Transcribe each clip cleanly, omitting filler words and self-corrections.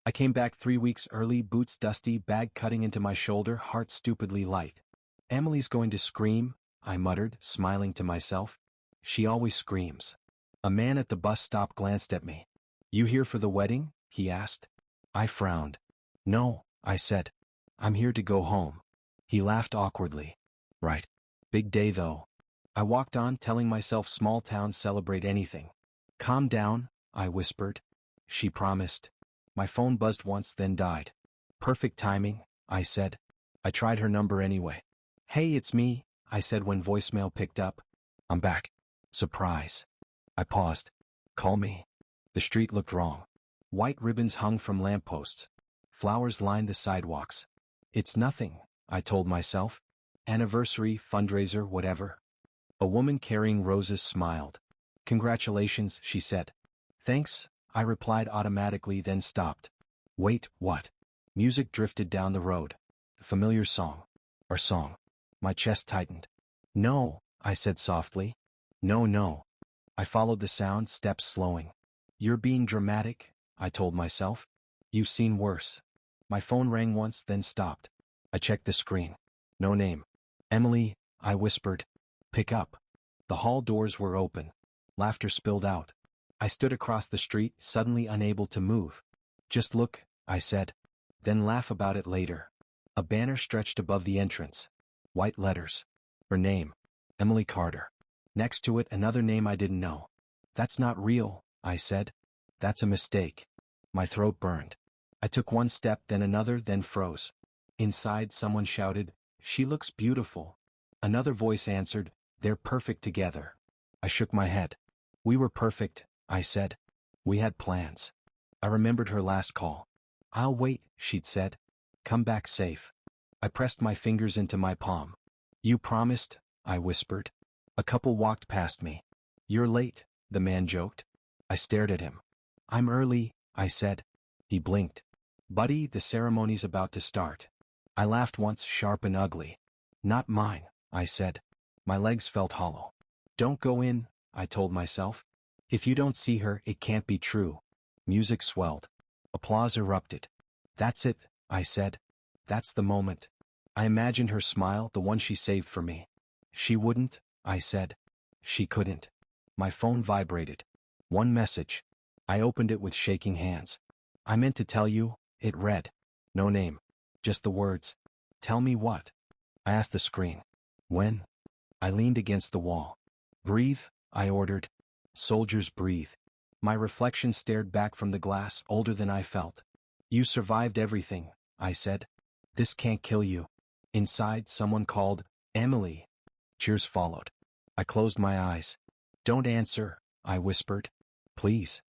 I came back 3 weeks early, boots dusty, bag cutting into my shoulder, heart stupidly light. Emily's going to scream, I muttered, smiling to myself. She always screams. A man at the bus stop glanced at me. You here for the wedding? He asked. I frowned. No, I said. I'm here to go home. He laughed awkwardly. Right. Big day though. I walked on, telling myself small towns celebrate anything. Calm down, I whispered. She promised. My phone buzzed once, then died. Perfect timing, I said. I tried her number anyway. Hey, it's me, I said when voicemail picked up. I'm back. Surprise. I paused. Call me. The street looked wrong. White ribbons hung from lampposts. Flowers lined the sidewalks. It's nothing, I told myself. Anniversary, fundraiser, whatever. A woman carrying roses smiled. Congratulations, she said. Thanks, I replied automatically, then stopped. Wait, what? Music drifted down the road. A familiar song. Our song. My chest tightened. No, I said softly. No. I followed the sound, steps slowing. You're being dramatic, I told myself. You've seen worse. My phone rang once, then stopped. I checked the screen. No name. Emily, I whispered. Pick up. The hall doors were open. Laughter spilled out. I stood across the street, suddenly unable to move. Just look, I said. Then laugh about it later. A banner stretched above the entrance. White letters. Her name. Emily Carter. Next to it, another name I didn't know. That's not real, I said. That's a mistake. My throat burned. I took one step, then another, then froze. Inside, someone shouted, She looks beautiful. Another voice answered, They're perfect together. I shook my head. We were perfect, I said. We had plans. I remembered her last call. I'll wait, she'd said. Come back safe. I pressed my fingers into my palm. You promised, I whispered. A couple walked past me. You're late, the man joked. I stared at him. I'm early, I said. He blinked. Buddy, the ceremony's about to start. I laughed once, sharp and ugly. Not mine, I said. My legs felt hollow. Don't go in, I told myself. If you don't see her, it can't be true. Music swelled. Applause erupted. That's it, I said. That's the moment. I imagined her smile, the one she saved for me. She wouldn't, I said. She couldn't. My phone vibrated. One message. I opened it with shaking hands. I meant to tell you, it read. No name. Just the words. Tell me what? I asked the screen. When? I leaned against the wall. Breathe, I ordered. Soldiers breathe. My reflection stared back from the glass, older than I felt. You survived everything, I said. This can't kill you. Inside, someone called, Emily. Cheers followed. I closed my eyes. Don't answer, I whispered. Please.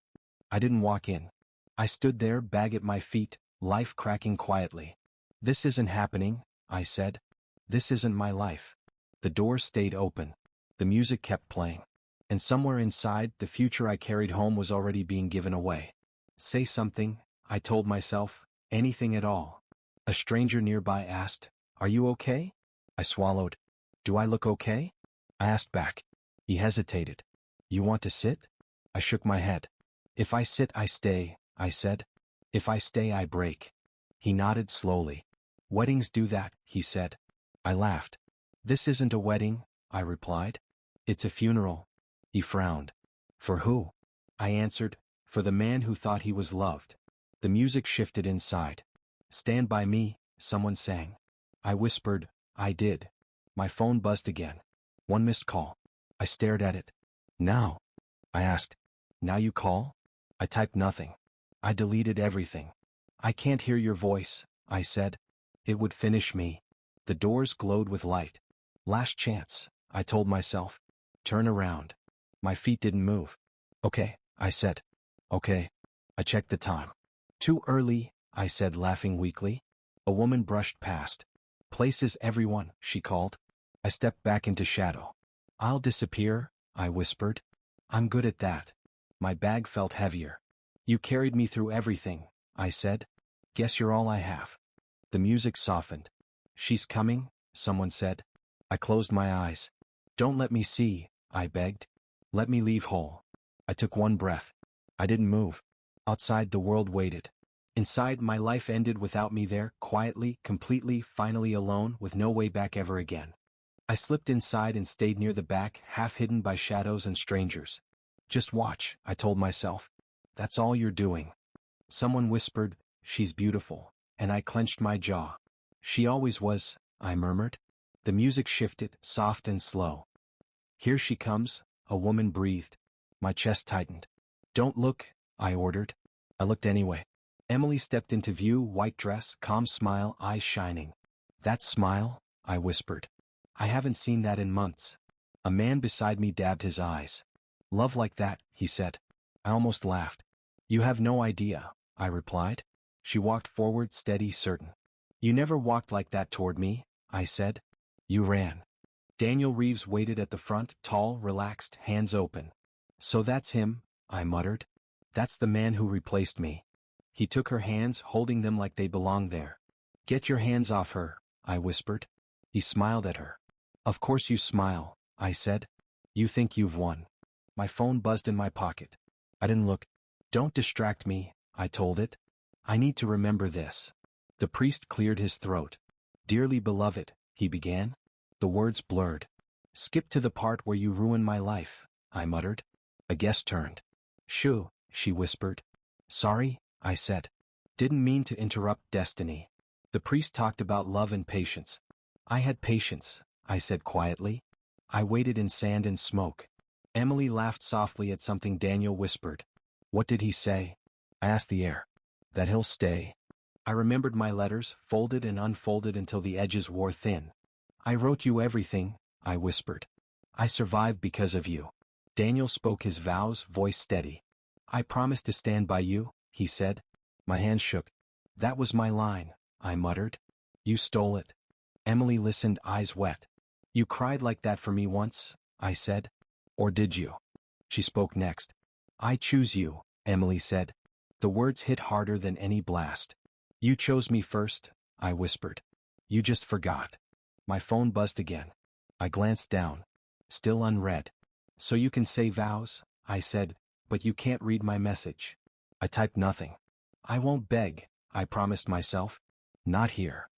I didn't walk in. I stood there, bag at my feet, life cracking quietly. This isn't happening, I said. This isn't my life. The doors stayed open. The music kept playing. And somewhere inside, the future I carried home was already being given away. Say something, I told myself, anything at all. A stranger nearby asked, Are you okay? I swallowed. Do I look okay? I asked back. He hesitated. You want to sit? I shook my head. If I sit, I stay, I said. If I stay, I break. He nodded slowly. Weddings do that, he said. I laughed. This isn't a wedding, I replied. It's a funeral. He frowned. For who? I answered. For the man who thought he was loved. The music shifted inside. Stand by me, someone sang. I whispered, I did. My phone buzzed again. One missed call. I stared at it. Now? I asked. Now you call? I typed nothing. I deleted everything. I can't hear your voice, I said. It would finish me. The doors glowed with light. Last chance, I told myself. Turn around. My feet didn't move. Okay, I said. Okay. I checked the time. Too early, I said, laughing weakly. A woman brushed past. Places everyone, she called. I stepped back into shadow. I'll disappear, I whispered. I'm good at that. My bag felt heavier. You carried me through everything, I said. Guess you're all I have. The music softened. She's coming, someone said. I closed my eyes. Don't let me see, I begged. Let me leave whole. I took one breath. I didn't move. Outside, the world waited. Inside, my life ended without me there, quietly, completely, finally alone, with no way back ever again. I slipped inside and stayed near the back, half hidden by shadows and strangers. Just watch, I told myself. That's all you're doing. Someone whispered, she's beautiful, and I clenched my jaw. She always was, I murmured. The music shifted, soft and slow. Here she comes, a woman breathed. My chest tightened. Don't look, I ordered. I looked anyway. Emily stepped into view, white dress, calm smile, eyes shining. That smile, I whispered. I haven't seen that in months. A man beside me dabbed his eyes. Love like that, he said. I almost laughed. You have no idea, I replied. She walked forward, steady, certain. You never walked like that toward me, I said. You ran. Daniel Reeves waited at the front, tall, relaxed, hands open. So that's him, I muttered. That's the man who replaced me. He took her hands, holding them like they belonged there. Get your hands off her, I whispered. He smiled at her. Of course you smile, I said. You think you've won. My phone buzzed in my pocket. I didn't look. Don't distract me, I told it. I need to remember this. The priest cleared his throat. Dearly beloved, he began. The words blurred. Skip to the part where you ruin my life, I muttered. A guest turned. Shoo, she whispered. Sorry, I said. Didn't mean to interrupt destiny. The priest talked about love and patience. I had patience, I said quietly. I waited in sand and smoke. Emily laughed softly at something Daniel whispered. What did he say? I asked the air. That he'll stay. I remembered my letters, folded and unfolded until the edges wore thin. I wrote you everything, I whispered. I survived because of you. Daniel spoke his vows, voice steady. I promised to stand by you, he said. My hand shook. That was my line, I muttered. You stole it. Emily listened, eyes wet. You cried like that for me once, I said. Or did you? She spoke next. I choose you, Emily said. The words hit harder than any blast. You chose me first, I whispered. You just forgot. My phone buzzed again. I glanced down. Still unread. So you can say vows, I said, but you can't read my message. I typed nothing. I won't beg, I promised myself. Not here.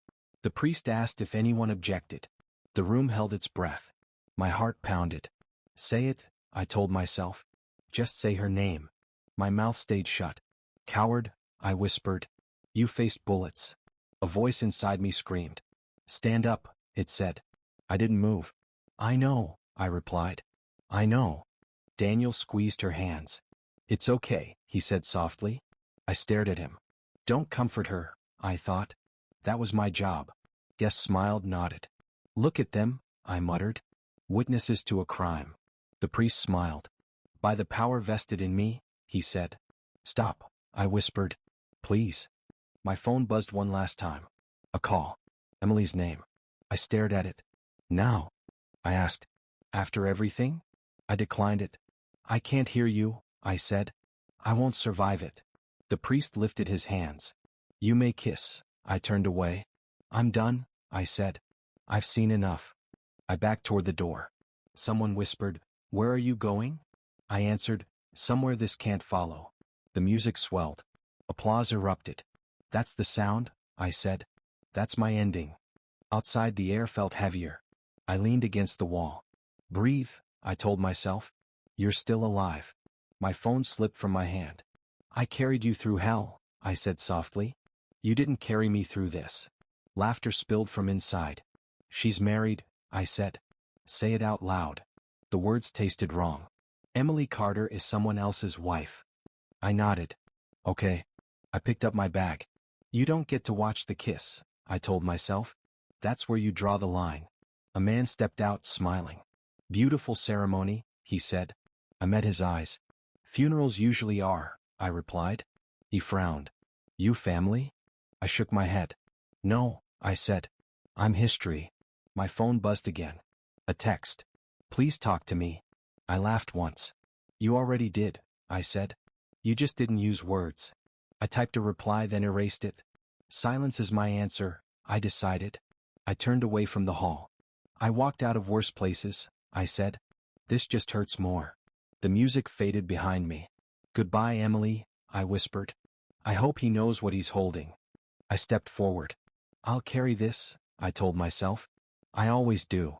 The priest asked if anyone objected. The room held its breath. My heart pounded. Say it, I told myself. Just say her name. My mouth stayed shut. Coward, I whispered. You faced bullets. A voice inside me screamed. Stand up, it said. I didn't move. I know, I replied. I know. Daniel squeezed her hands. It's okay, he said softly. I stared at him. Don't comfort her, I thought. That was my job. Guest smiled, nodded. Look at them, I muttered. Witnesses to a crime. The priest smiled. By the power vested in me, he said. Stop, I whispered. Please. My phone buzzed one last time. A call. Emily's name. I stared at it. Now? I asked. After everything? I declined it. I can't hear you, I said. I won't survive it. The priest lifted his hands. You may kiss. I turned away. I'm done, I said. I've seen enough. I backed toward the door. Someone whispered, Where are you going? I answered, Somewhere this can't follow. The music swelled. Applause erupted. That's the sound, I said. That's my ending. Outside the air felt heavier. I leaned against the wall. Breathe, I told myself. You're still alive. My phone slipped from my hand. I carried you through hell, I said softly. You didn't carry me through this. Laughter spilled from inside. She's married, I said. Say it out loud. The words tasted wrong. Emily Carter is someone else's wife. I nodded. Okay. I picked up my bag. You don't get to watch the kiss, I told myself. That's where you draw the line. A man stepped out, smiling. Beautiful ceremony, he said. I met his eyes. Funerals usually are, I replied. He frowned. You family? I shook my head. No, I said. I'm history. My phone buzzed again. A text. Please talk to me. I laughed once. You already did, I said. You just didn't use words. I typed a reply, then erased it. Silence is my answer, I decided. I turned away from the hall. I walked out of worse places, I said. This just hurts more. The music faded behind me. Goodbye, Emily, I whispered. I hope he knows what he's holding. I stepped forward. I'll carry this, I told myself. I always do.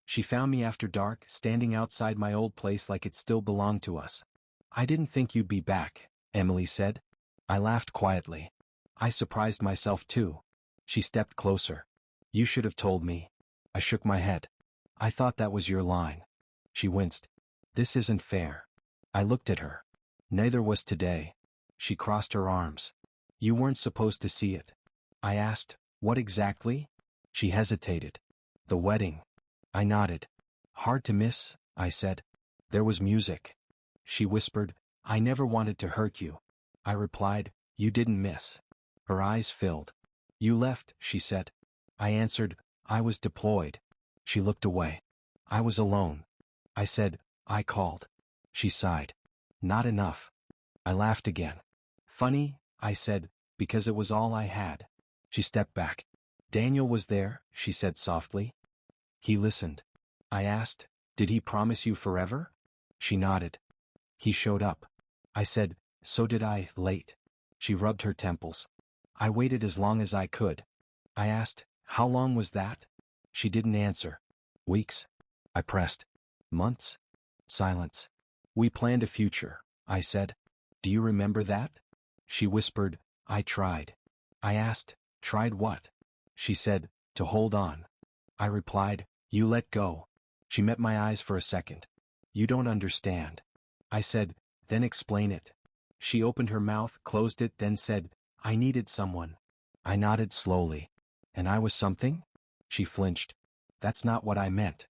She found me after dark, standing outside my old place like it still belonged to us. I didn't think you'd be back, Emily said. I laughed quietly. I surprised myself too. She stepped closer. You should have told me. I shook my head. I thought that was your line. She winced. This isn't fair. I looked at her. Neither was today. She crossed her arms. You weren't supposed to see it. I asked, what exactly? She hesitated. The wedding. I nodded. Hard to miss, I said. There was music. She whispered, I never wanted to hurt you. I replied, you didn't miss. Her eyes filled. You left, she said. I answered, I was deployed. She looked away. I was alone. I said, I called. She sighed. Not enough. I laughed again. Funny, I said, because it was all I had. She stepped back. Daniel was there, she said softly. He listened. I asked, did he promise you forever? She nodded. He showed up. I said, so did I, late. She rubbed her temples. I waited as long as I could. I asked, how long was that? She didn't answer. Weeks? I pressed. Months? Silence. We planned a future, I said. Do you remember that? She whispered, I tried. I asked, tried what? She said, to hold on. I replied, you let go. She met my eyes for a second. You don't understand. I said, then explain it. She opened her mouth, closed it, then said, I needed someone. I nodded slowly. And I was something? She flinched. That's not what I meant.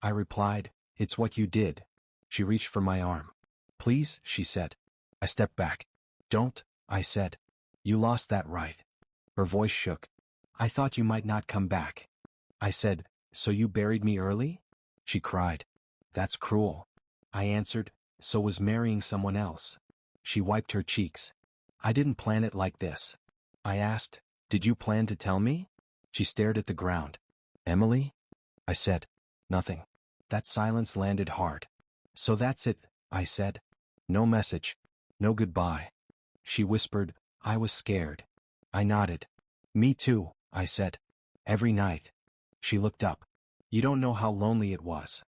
I replied, it's what you did. She reached for my arm. Please, she said. I stepped back. Don't, I said. You lost that right. Her voice shook. I thought you might not come back. I said, so you buried me early? She cried. That's cruel. I answered, so was marrying someone else. She wiped her cheeks. I didn't plan it like this. I asked, did you plan to tell me? She stared at the ground. Emily? I said, nothing. That silence landed hard. So that's it, I said. No message. No goodbye. She whispered, I was scared. I nodded. Me too, I said. Every night. She looked up. You don't know how lonely it was.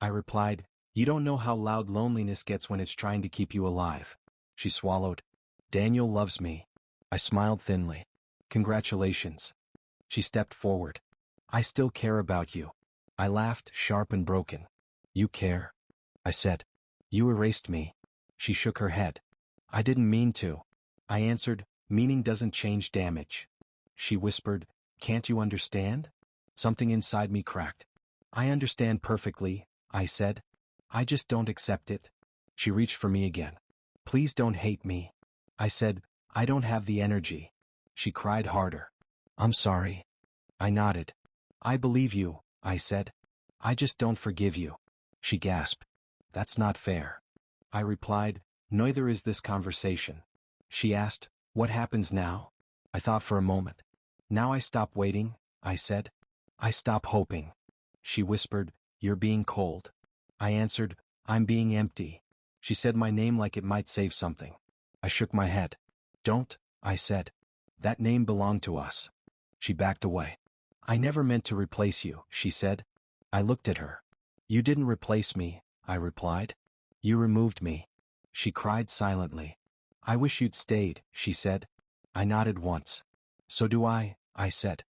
I replied, you don't know how loud loneliness gets when it's trying to keep you alive. She swallowed. Daniel loves me. I smiled thinly. Congratulations. She stepped forward. I still care about you. I laughed, sharp and broken. You care? I said. You erased me. She shook her head. I didn't mean to. I answered, meaning doesn't change damage. She whispered, can't you understand? Something inside me cracked. I understand perfectly, I said. I just don't accept it. She reached for me again. Please don't hate me. I said, I don't have the energy. She cried harder. I'm sorry. I nodded. I believe you, I said. I just don't forgive you. She gasped. That's not fair. I replied, neither is this conversation. She asked, what happens now? I thought for a moment. Now I stop waiting, I said. I stop hoping. She whispered, you're being cold. I answered, I'm being empty. She said my name like it might save something. I shook my head. Don't, I said. That name belonged to us. She backed away. I never meant to replace you, she said. I looked at her. You didn't replace me, I replied. You removed me. She cried silently. I wish you'd stayed, she said. I nodded once. So do I said.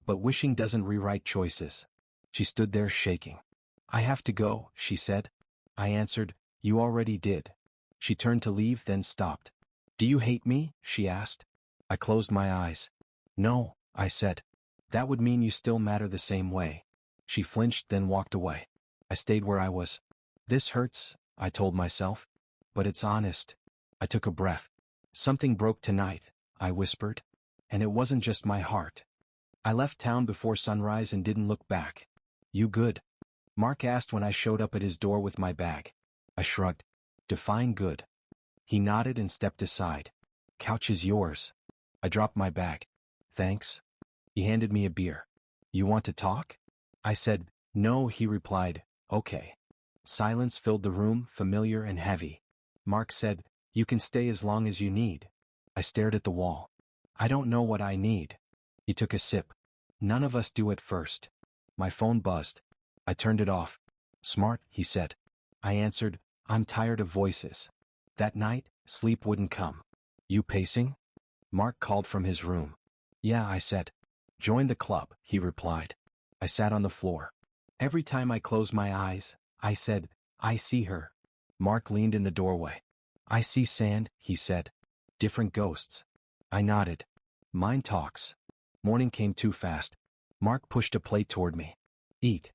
But wishing doesn't rewrite choices. She stood there shaking. I have to go, she said. I answered, you already did. She turned to leave, then stopped. Do you hate me? She asked. I closed my eyes. No, I said. That would mean you still matter the same way. She flinched, then walked away. I stayed where I was. This hurts, I told myself. But it's honest. I took a breath. Something broke tonight, I whispered. And it wasn't just my heart. I left town before sunrise and didn't look back. You good? Mark asked when I showed up at his door with my bag. I shrugged. Define good. He nodded and stepped aside. Couch is yours. I dropped my bag. Thanks. He handed me a beer. You want to talk? I said, no, he replied, okay. Silence filled the room, familiar and heavy. Mark said, you can stay as long as you need. I stared at the wall. I don't know what I need. He took a sip. None of us do at first. My phone buzzed. I turned it off. Smart, he said. I answered, I'm tired of voices. That night, sleep wouldn't come. You pacing? Mark called from his room. Yeah, I said. Join the club, he replied. I sat on the floor. Every time I closed my eyes, I said, I see her. Mark leaned in the doorway. I see sand, he said. Different ghosts. I nodded. Mine talks. Morning came too fast. Mark pushed a plate toward me. Eat.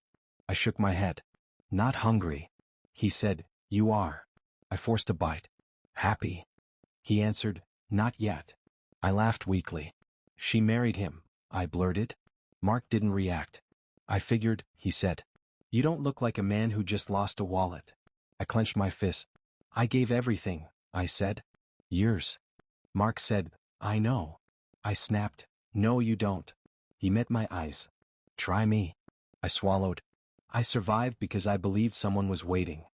I shook my head. Not hungry. He said, you are. I forced a bite. Happy? He answered, not yet. I laughed weakly. She married him, I blurted. Mark didn't react. I figured, he said. You don't look like a man who just lost a wallet. I clenched my fist. I gave everything, I said. Years. Mark said, I know. I snapped, no you don't. He met my eyes. Try me. I swallowed. I survived because I believed someone was waiting.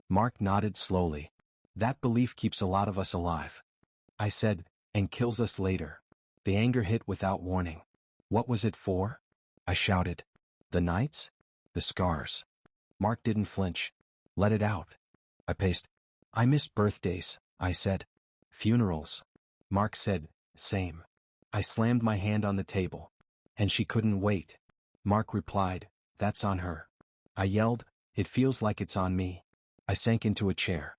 Mark nodded slowly. That belief keeps a lot of us alive. I said, and kills us later. The anger hit without warning. What was it for? I shouted. The nights? The scars. Mark didn't flinch. Let it out. I paced. I miss birthdays, I said. Funerals. Mark said, same. I slammed my hand on the table. And she couldn't wait. Mark replied, that's on her. I yelled, it feels like it's on me. I sank into a chair.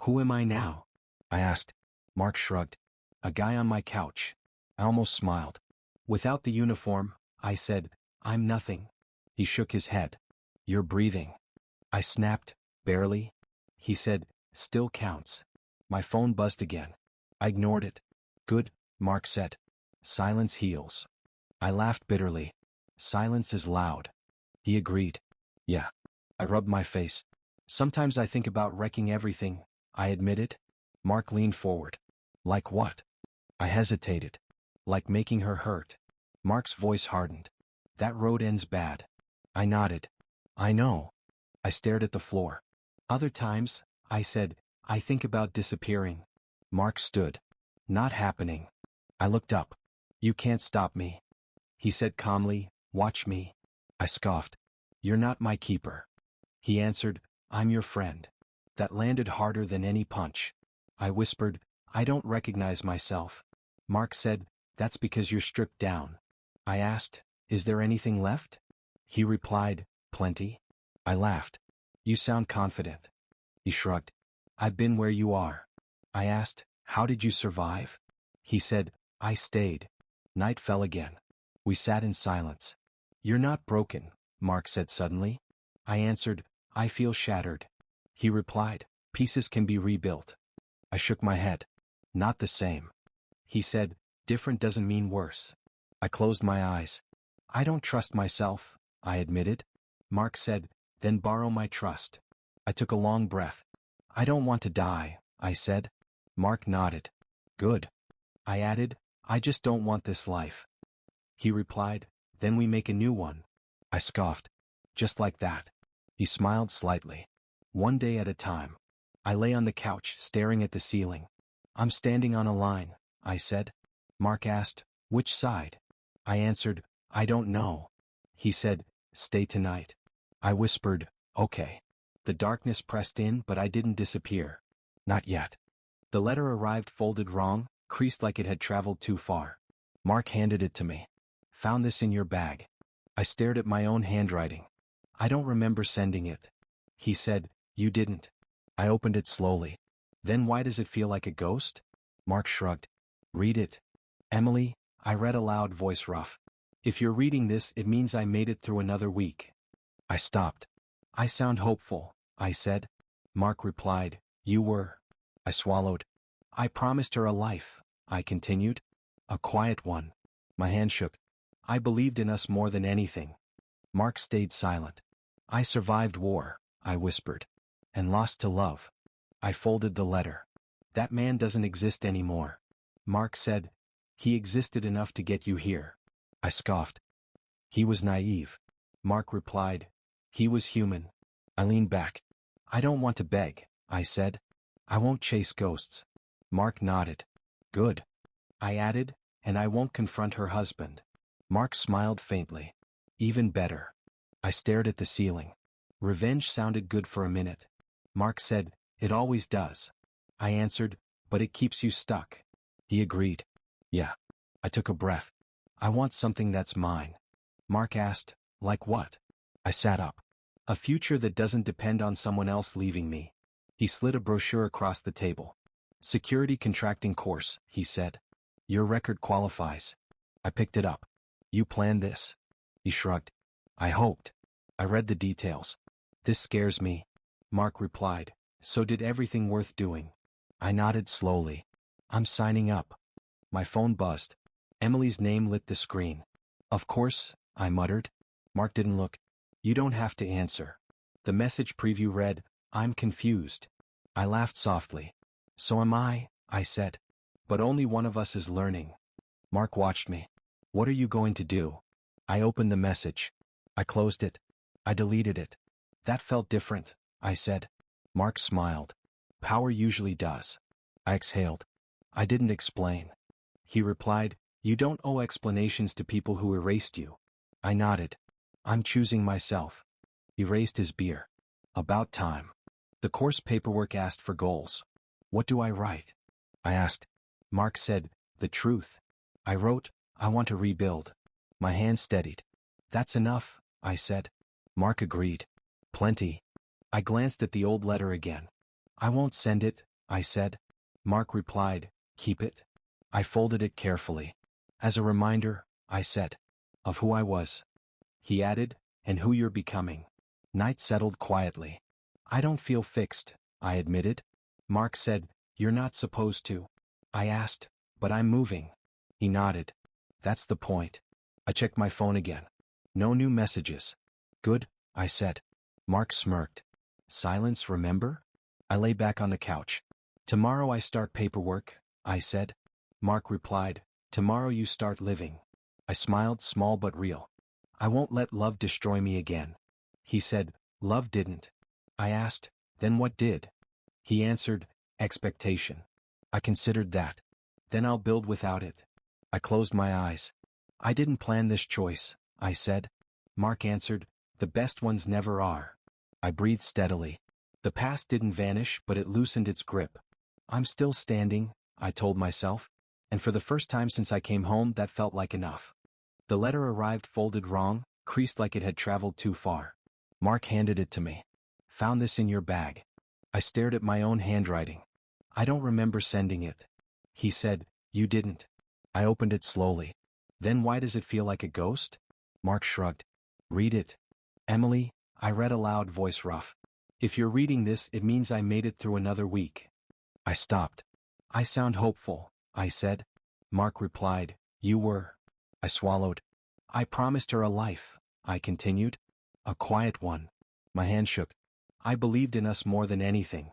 Who am I now? I asked. Mark shrugged. A guy on my couch. I almost smiled. Without the uniform, I said, I'm nothing. He shook his head. You're breathing. I snapped, barely. He said, still counts. My phone buzzed again. I ignored it. Good, Mark said. Silence heals. I laughed bitterly. Silence is loud. He agreed. Yeah. I rubbed my face. Sometimes I think about wrecking everything, I admitted. Mark leaned forward. Like what? I hesitated. Like making her hurt. Mark's voice hardened. That road ends bad. I nodded. I know. I stared at the floor. Other times, I said, I think about disappearing. Mark stood. Not happening. I looked up. You can't stop me. He said calmly, watch me. I scoffed. You're not my keeper. He answered, I'm your friend. That landed harder than any punch. I whispered, I don't recognize myself. Mark said, that's because you're stripped down. I asked, is there anything left? He replied, plenty. I laughed. You sound confident. He shrugged. I've been where you are. I asked, how did you survive? He said, I stayed. Night fell again. We sat in silence. You're not broken, Mark said suddenly. I answered, I feel shattered. He replied, pieces can be rebuilt. I shook my head. Not the same. He said, different doesn't mean worse. I closed my eyes. I don't trust myself, I admitted. Mark said, then borrow my trust. I took a long breath. I don't want to die, I said. Mark nodded. Good. I added, I just don't want this life. He replied, then we make a new one. I scoffed. Just like that. He smiled slightly. One day at a time. I lay on the couch, staring at the ceiling. I'm standing on a line, I said. Mark asked, which side? I answered, I don't know. He said, stay tonight. I whispered, okay. The darkness pressed in, but I didn't disappear. Not yet. The letter arrived folded wrong, creased like it had traveled too far. Mark handed it to me. Found this in your bag. I stared at my own handwriting. I don't remember sending it. He said, you didn't. I opened it slowly. Then why does it feel like a ghost? Mark shrugged. Read it. Emily, I read aloud, voice rough. If you're reading this, it means I made it through another week. I stopped. I sound hopeful, I said. Mark replied, you were. I swallowed. I promised her a life, I continued. A quiet one. My hand shook. I believed in us more than anything. Mark stayed silent. I survived war, I whispered. And lost to love. I folded the letter. That man doesn't exist anymore. Mark said, he existed enough to get you here. I scoffed. He was naive. Mark replied, he was human. I leaned back. I don't want to beg, I said. I won't chase ghosts. Mark nodded. Good. I added, and I won't confront her husband. Mark smiled faintly. Even better. I stared at the ceiling. Revenge sounded good for a minute. Mark said, it always does. I answered, but it keeps you stuck. He agreed. Yeah. I took a breath. I want something that's mine. Mark asked, like what? I sat up. A future that doesn't depend on someone else leaving me. He slid a brochure across the table. Security contracting course, he said. Your record qualifies. I picked it up. You planned this? He shrugged. I hoped. I read the details. This scares me. Mark replied. So did everything worth doing. I nodded slowly. I'm signing up. My phone buzzed. Emily's name lit the screen. Of course, I muttered. Mark didn't look. You don't have to answer. The message preview read, I'm confused. I laughed softly. So am I said. But only one of us is learning. Mark watched me. What are you going to do? I opened the message. I closed it. I deleted it. That felt different, I said. Mark smiled. Power usually does. I exhaled. I didn't explain. He replied, you don't owe explanations to people who erased you. I nodded. I'm choosing myself. He raised his beer. About time. The course paperwork asked for goals. What do I write? I asked. Mark said, the truth. I wrote, I want to rebuild. My hand steadied. That's enough, I said. Mark agreed. Plenty. I glanced at the old letter again. I won't send it, I said. Mark replied, keep it. I folded it carefully. As a reminder, I said, of who I was. He added, and who you're becoming. Night settled quietly. I don't feel fixed, I admitted. Mark said, you're not supposed to. I asked, but I'm moving. He nodded. That's the point. I checked my phone again. No new messages. Good, I said. Mark smirked. Silence, remember? I lay back on the couch. Tomorrow I start paperwork, I said. Mark replied, tomorrow you start living. I smiled, small but real. I won't let love destroy me again. He said, love didn't. I asked, then what did? He answered, expectation. I considered that. Then I'll build without it. I closed my eyes. I didn't plan this choice, I said. Mark answered, the best ones never are. I breathed steadily. The past didn't vanish, but it loosened its grip. I'm still standing, I told myself. And for the first time since I came home, that felt like enough. The letter arrived folded wrong, creased like it had traveled too far. Mark handed it to me. Found this in your bag. I stared at my own handwriting. I don't remember sending it. He said, you didn't. I opened it slowly. Then why does it feel like a ghost? Mark shrugged. Read it. Emily, I read aloud, voice rough. If you're reading this, it means I made it through another week. I stopped. I sound hopeful, I said. Mark replied, you were. I swallowed. I promised her a life, I continued. A quiet one. My hand shook. I believed in us more than anything.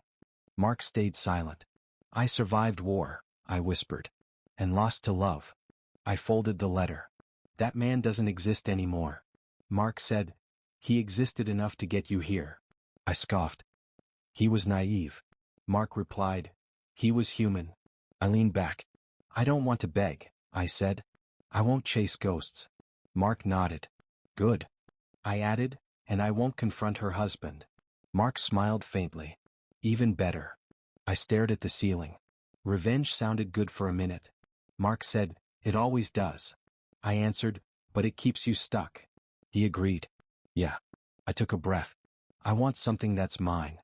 Mark stayed silent. I survived war, I whispered. And lost to love. I folded the letter. That man doesn't exist anymore. Mark said, he existed enough to get you here. I scoffed. He was naive. Mark replied, he was human. I leaned back. I don't want to beg, I said. I won't chase ghosts. Mark nodded. Good. I added, and I won't confront her husband. Mark smiled faintly. Even better. I stared at the ceiling. Revenge sounded good for a minute. Mark said, it always does. I answered, but it keeps you stuck. He agreed. Yeah. I took a breath. I want something that's mine.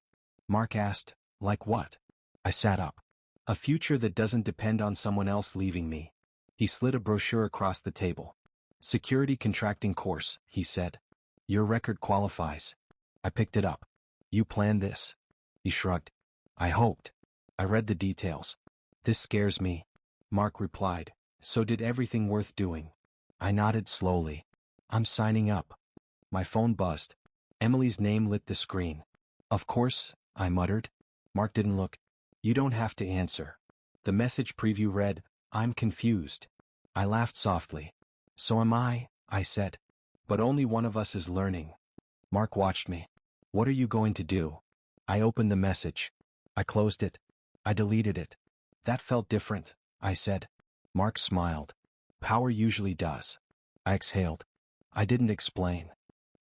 Mark asked, like what? I sat up. A future that doesn't depend on someone else leaving me. He slid a brochure across the table. Security contracting course, he said. Your record qualifies. I picked it up. You planned this? He shrugged. I hoped. I read the details. This scares me. Mark replied. So did everything worth doing. I nodded slowly. I'm signing up. My phone buzzed. Emily's name lit the screen. Of course, I muttered. Mark didn't look. You don't have to answer. The message preview read, I'm confused. I laughed softly. So am I said. But only one of us is learning. Mark watched me. What are you going to do? I opened the message. I closed it. I deleted it. That felt different, I said. Mark smiled. Power usually does. I exhaled. I didn't explain.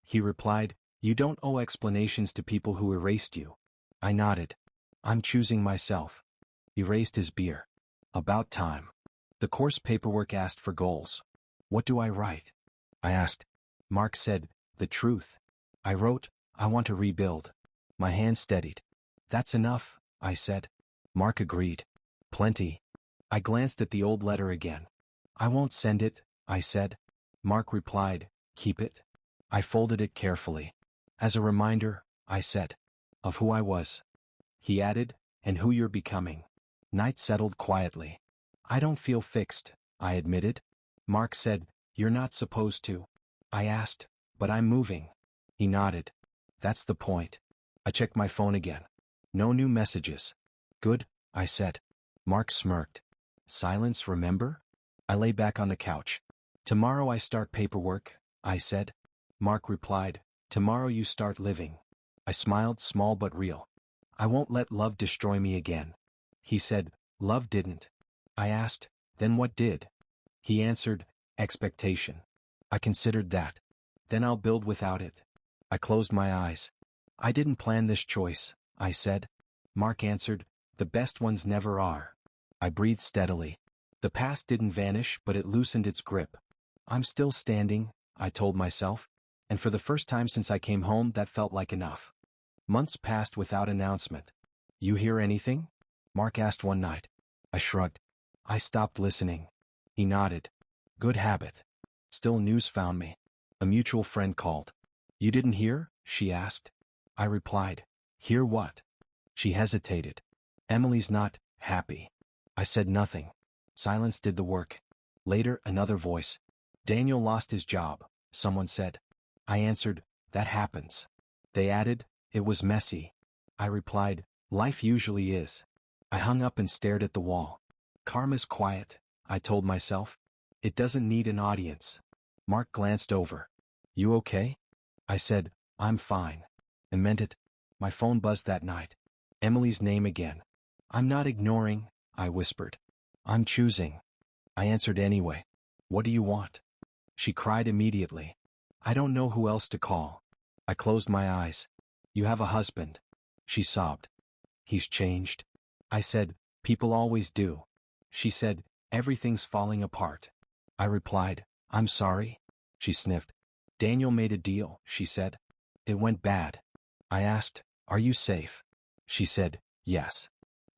He replied, you don't owe explanations to people who erased you. I nodded. I'm choosing myself. He raised his beer. About time. The course paperwork asked for goals. What do I write? I asked. Mark said, the truth. I wrote, I want to rebuild. My hand steadied. That's enough, I said. Mark agreed. Plenty. I glanced at the old letter again. I won't send it, I said. Mark replied, keep it. I folded it carefully. As a reminder, I said, of who I was. He added, and who you're becoming. Night settled quietly. I don't feel fixed, I admitted. Mark said, you're not supposed to. I asked, but I'm moving. He nodded. That's the point. I checked my phone again. No new messages. Good, I said. Mark smirked. Silence, remember? I lay back on the couch. Tomorrow I start paperwork, I said. Mark replied, tomorrow you start living. I smiled, small but real. I won't let love destroy me again. He said, love didn't. I asked, then what did? He answered, expectation. I considered that. Then I'll build without it. I closed my eyes. I didn't plan this choice, I said. Mark answered, the best ones never are. I breathed steadily. The past didn't vanish, but it loosened its grip. I'm still standing, I told myself, and for the first time since I came home that felt like enough. Months passed without announcement. You hear anything? Mark asked one night. I shrugged. I stopped listening. He nodded. Good habit. Still news found me. A mutual friend called. You didn't hear? She asked. I replied. Hear what? She hesitated. Emily's not happy. I said nothing. Silence did the work. Later, another voice. Daniel lost his job, someone said. I answered, that happens. They added, it was messy. I replied, life usually is. I hung up and stared at the wall. Karma's quiet, I told myself. It doesn't need an audience. Mark glanced over. You okay? I said, I'm fine. And meant it. My phone buzzed that night. Emily's name again. I'm not ignoring, I whispered. I'm choosing. I answered anyway. What do you want? She cried immediately. I don't know who else to call. I closed my eyes. You have a husband. She sobbed. He's changed. I said, people always do. She said, everything's falling apart. I replied, I'm sorry. She sniffed. Daniel made a deal, she said. It went bad. I asked, are you safe? She said, yes.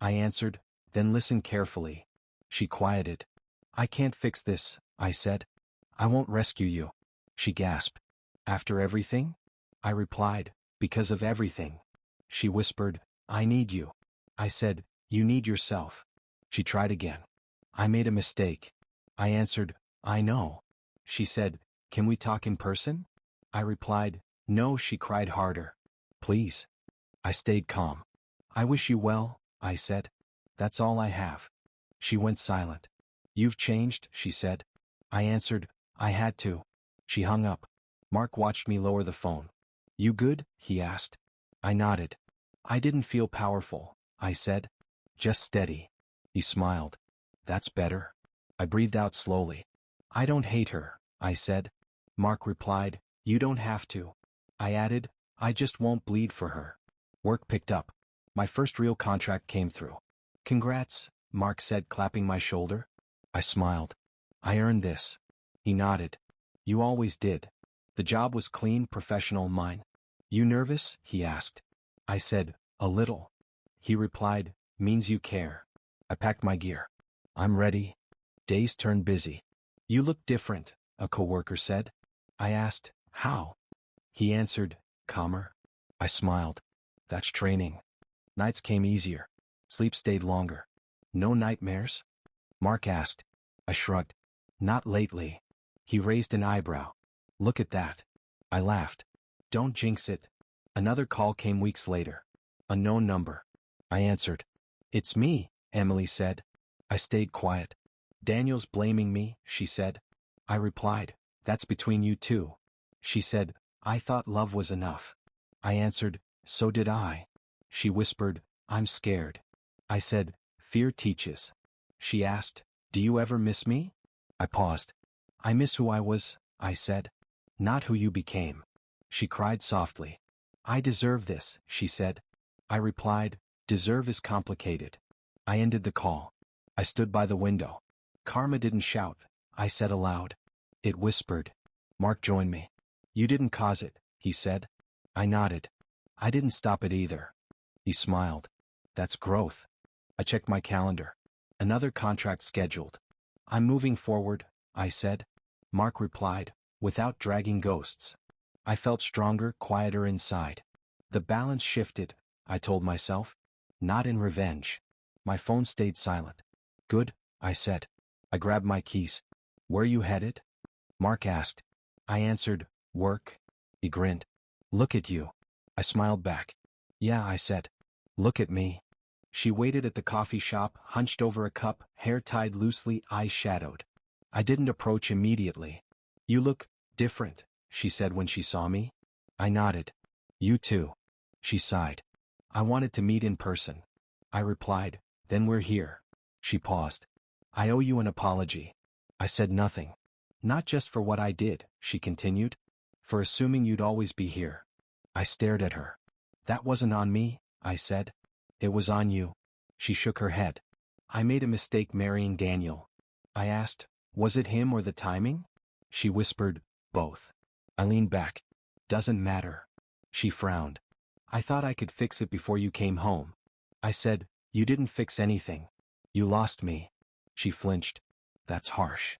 I answered, then listen carefully. She quieted. I can't fix this, I said. I won't rescue you. She gasped. After everything? I replied, because of everything. She whispered, I need you. I said, you need yourself. She tried again. I made a mistake. I answered, I know. She said, can we talk in person? I replied, no. She cried harder. Please. I stayed calm. I wish you well, I said. That's all I have. She went silent. You've changed, she said. I answered, I had to. She hung up. Mark watched me lower the phone. You good? He asked. I nodded. I didn't feel powerful, I said. Just steady. He smiled. That's better. I breathed out slowly. I don't hate her, I said. Mark replied, you don't have to. I added, I just won't bleed for her. Work picked up. My first real contract came through. Congrats, Mark said, clapping my shoulder. I smiled. I earned this. He nodded. You always did. The job was clean, professional, mine. You nervous? He asked. I said, a little. He replied, means you care. I packed my gear. I'm ready. Days turned busy. You look different, a coworker said. I asked, how? He answered, calmer. I smiled. That's training. Nights came easier. Sleep stayed longer. No nightmares? Mark asked. I shrugged. Not lately. He raised an eyebrow. Look at that. I laughed. Don't jinx it. Another call came weeks later. Unknown number. I answered. It's me, Emily said. I stayed quiet. Daniel's blaming me, she said. I replied, that's between you two. She said, I thought love was enough. I answered, so did I. She whispered, I'm scared. I said, fear teaches. She asked, Do you ever miss me? I paused. I miss who I was, I said. Not who you became. She cried softly. I deserve this, she said. I replied, deserve is complicated. I ended the call. I stood by the window. Karma didn't shout, I said aloud. It whispered. Mark joined me. You didn't cause it, he said. I nodded. I didn't stop it either. He smiled. That's growth. I checked my calendar. Another contract scheduled. I'm moving forward, I said. Mark replied, without dragging ghosts. I felt stronger, quieter inside. The balance shifted, I told myself. Not in revenge. My phone stayed silent. Good, I said. I grabbed my keys. Where you headed? Mark asked. I answered, work. He grinned. Look at you. I smiled back. Yeah, I said. Look at me. She waited at the coffee shop, hunched over a cup, hair tied loosely, eyes shadowed. I didn't approach immediately. You look different, she said when she saw me. I nodded. You too. She sighed. I wanted to meet in person. I replied, then we're here. She paused. I owe you an apology. I said nothing. Not just for what I did, she continued. For assuming you'd always be here. I stared at her. That wasn't on me, I said. It was on you. She shook her head. I made a mistake marrying Daniel. I asked, was it him or the timing? She whispered, both. I leaned back. Doesn't matter. She frowned. I thought I could fix it before you came home. I said, you didn't fix anything. You lost me. She flinched. That's harsh.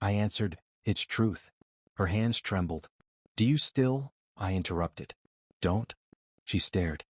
I answered, it's truth. Her hands trembled. Do you still? I interrupted. Don't? She stared.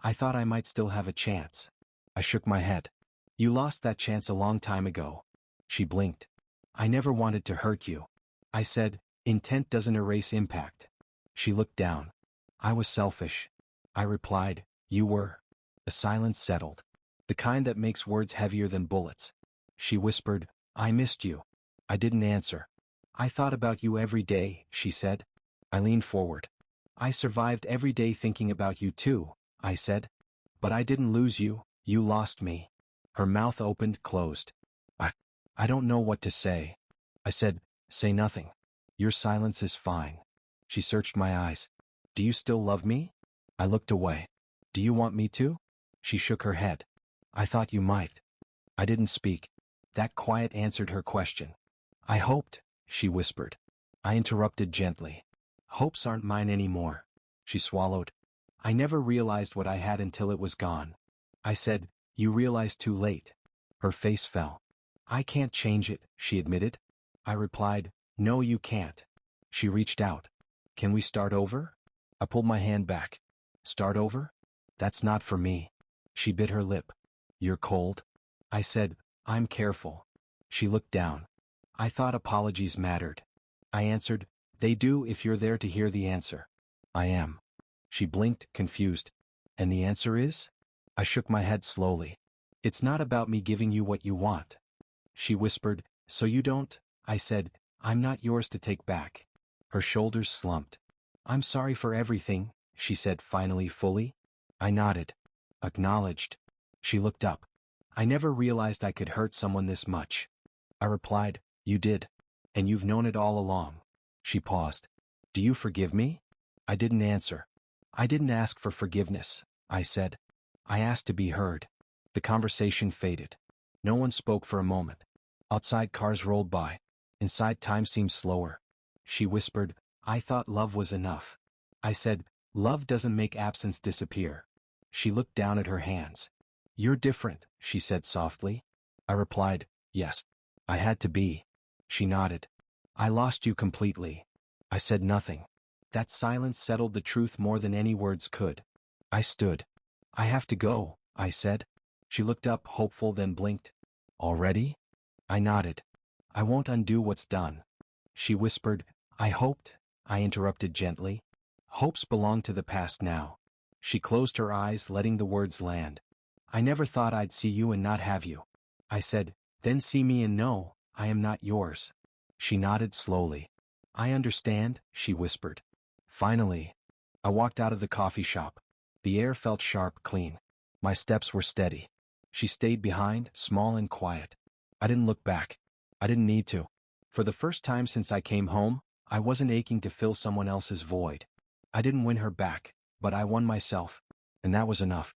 I thought I might still have a chance. I shook my head. You lost that chance a long time ago. She blinked. I never wanted to hurt you. I said, intent doesn't erase impact. She looked down. I was selfish. I replied, you were. A silence settled. The kind that makes words heavier than bullets. She whispered, I missed you. I didn't answer. I thought about you every day, she said. I leaned forward. I survived every day thinking about you too, I said. But I didn't lose you, you lost me. Her mouth opened, closed. I don't know what to say. I said, say nothing. Your silence is fine. She searched my eyes. Do you still love me? I looked away. Do you want me to? She shook her head. I thought you might. I didn't speak. That quiet answered her question. I hoped, she whispered. I interrupted gently. Hopes aren't mine anymore. She swallowed. I never realized what I had until it was gone. I said, you realized too late. Her face fell. I can't change it, she admitted. I replied, no you can't. She reached out. Can we start over? I pulled my hand back. Start over? That's not for me. She bit her lip. You're cold? I said, I'm careful. She looked down. I thought apologies mattered. I answered, they do if you're there to hear the answer. I am. She blinked, confused. And the answer is? I shook my head slowly. It's not about me giving you what you want. She whispered, so you don't? I said, I'm not yours to take back. Her shoulders slumped. I'm sorry for everything, she said finally fully. I nodded. Acknowledged. She looked up. I never realized I could hurt someone this much. I replied, you did. And you've known it all along. She paused. Do you forgive me? I didn't answer. I didn't ask for forgiveness, I said. I asked to be heard. The conversation faded. No one spoke for a moment. Outside cars rolled by. Inside time seemed slower. She whispered, I thought love was enough. I said, love doesn't make absence disappear. She looked down at her hands. You're different, she said softly. I replied, yes. I had to be. She nodded. I lost you completely. I said nothing. That silence settled the truth more than any words could. I stood. I have to go, I said. She looked up, hopeful, then blinked. Already? I nodded. I won't undo what's done. She whispered, I hoped. I interrupted gently. Hopes belong to the past now. She closed her eyes, letting the words land. I never thought I'd see you and not have you. I said, then see me and know, I am not yours. She nodded slowly. I understand, she whispered. Finally. I walked out of the coffee shop. The air felt sharp, clean. My steps were steady. She stayed behind, small and quiet. I didn't look back. I didn't need to. For the first time since I came home, I wasn't aching to fill someone else's void. I didn't win her back, but I won myself. And that was enough.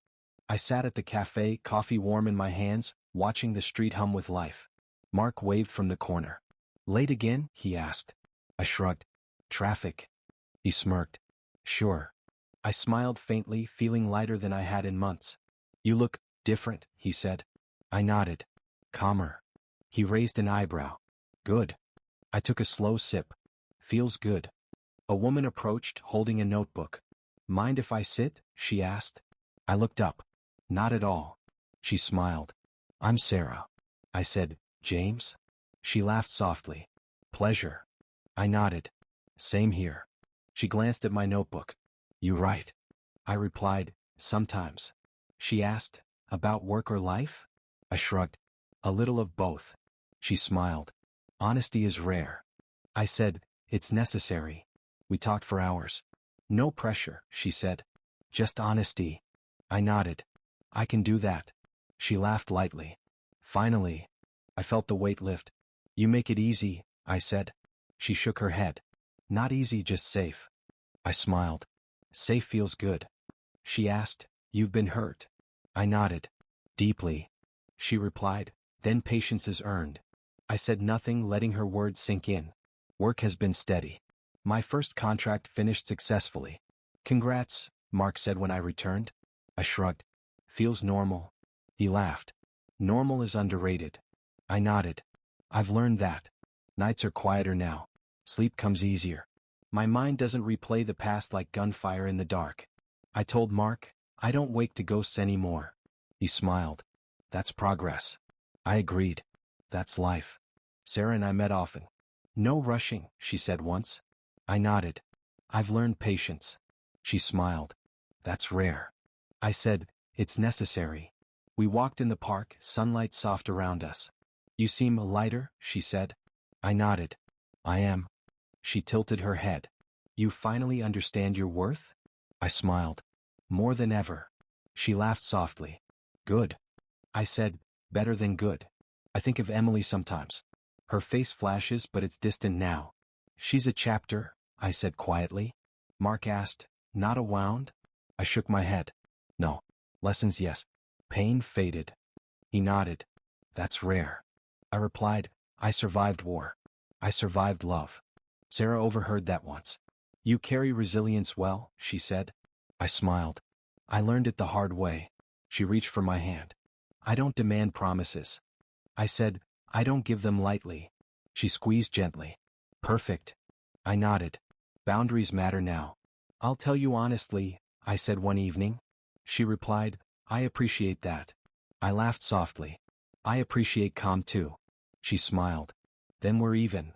I sat at the cafe, coffee warm in my hands, watching the street hum with life. Mark waved from the corner. Late again? He asked. I shrugged. Traffic. He smirked. Sure. I smiled faintly, feeling lighter than I had in months. You look different, he said. I nodded. Calmer. He raised an eyebrow. Good. I took a slow sip. Feels good. A woman approached, holding a notebook. Mind if I sit? She asked. I looked up. Not at all. She smiled. I'm Sarah. I said, James? She laughed softly. Pleasure. I nodded. Same here. She glanced at my notebook. You write? I replied, sometimes. She asked, about work or life? I shrugged. A little of both. She smiled. Honesty is rare. I said, it's necessary. We talked for hours. No pressure, she said. Just honesty. I nodded. I can do that. She laughed lightly. Finally. I felt the weight lift. You make it easy, I said. She shook her head. Not easy, just safe. I smiled. Safe feels good. She asked, you've been hurt? I nodded. Deeply. She replied, then patience is earned. I said nothing, letting her words sink in. Work has been steady. My first contract finished successfully. Congrats, Mark said when I returned. I shrugged. Feels normal. He laughed. Normal is underrated. I nodded. I've learned that. Nights are quieter now. Sleep comes easier. My mind doesn't replay the past like gunfire in the dark. I told Mark, I don't wake to ghosts anymore. He smiled. That's progress. I agreed. That's life. Sarah and I met often. No rushing, she said once. I nodded. I've learned patience. She smiled. That's rare. I said, it's necessary. We walked in the park, sunlight soft around us. You seem lighter, she said. I nodded. I am. She tilted her head. You finally understand your worth? I smiled. More than ever. She laughed softly. Good. I said, better than good. I think of Emily sometimes. Her face flashes, but it's distant now. She's a chapter, I said quietly. Mark asked, not a wound? I shook my head. No. Lessons, yes. Pain faded. He nodded. That's rare. I replied, I survived war. I survived love. Sarah overheard that once. You carry resilience well, she said. I smiled. I learned it the hard way. She reached for my hand. I don't demand promises. I said, I don't give them lightly. She squeezed gently. Perfect. I nodded. Boundaries matter now. I'll tell you honestly, I said one evening. She replied, I appreciate that. I laughed softly. I appreciate calm too. She smiled. Then we're even.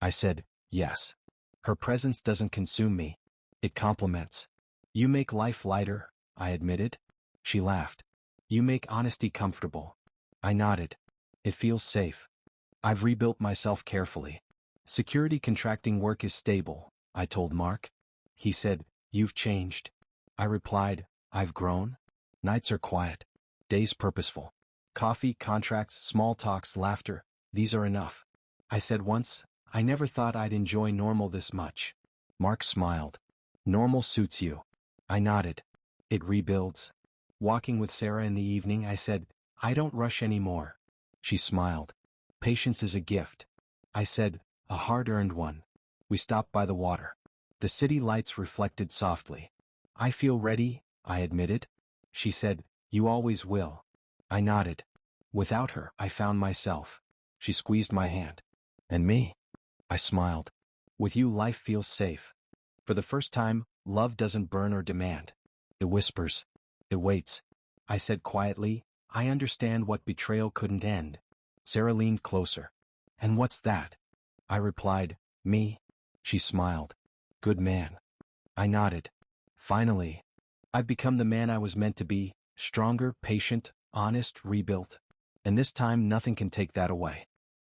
I said, yes. Her presence doesn't consume me. It complements. You make life lighter, I admitted. She laughed. You make honesty comfortable. I nodded. It feels safe. I've rebuilt myself carefully. Security contracting work is stable, I told Mark. He said, you've changed. I replied, I've grown. Nights are quiet. Days purposeful. Coffee, contracts, small talks, laughter, these are enough. I said once, I never thought I'd enjoy normal this much. Mark smiled. Normal suits you. I nodded. It rebuilds. Walking with Sarah in the evening, I said, I don't rush anymore. She smiled. Patience is a gift. I said, a hard-earned one. We stopped by the water. The city lights reflected softly. I feel ready, I admitted. She said, you always will. I nodded. Without her, I found myself. She squeezed my hand. And me? I smiled. With you, life feels safe. For the first time, love doesn't burn or demand. It whispers. It waits. I said quietly, I understand what betrayal couldn't end. Sarah leaned closer. And what's that? I replied, me. She smiled. Good man. I nodded. Finally. I've become the man I was meant to be, stronger, patient, honest, rebuilt. And this time nothing can take that away.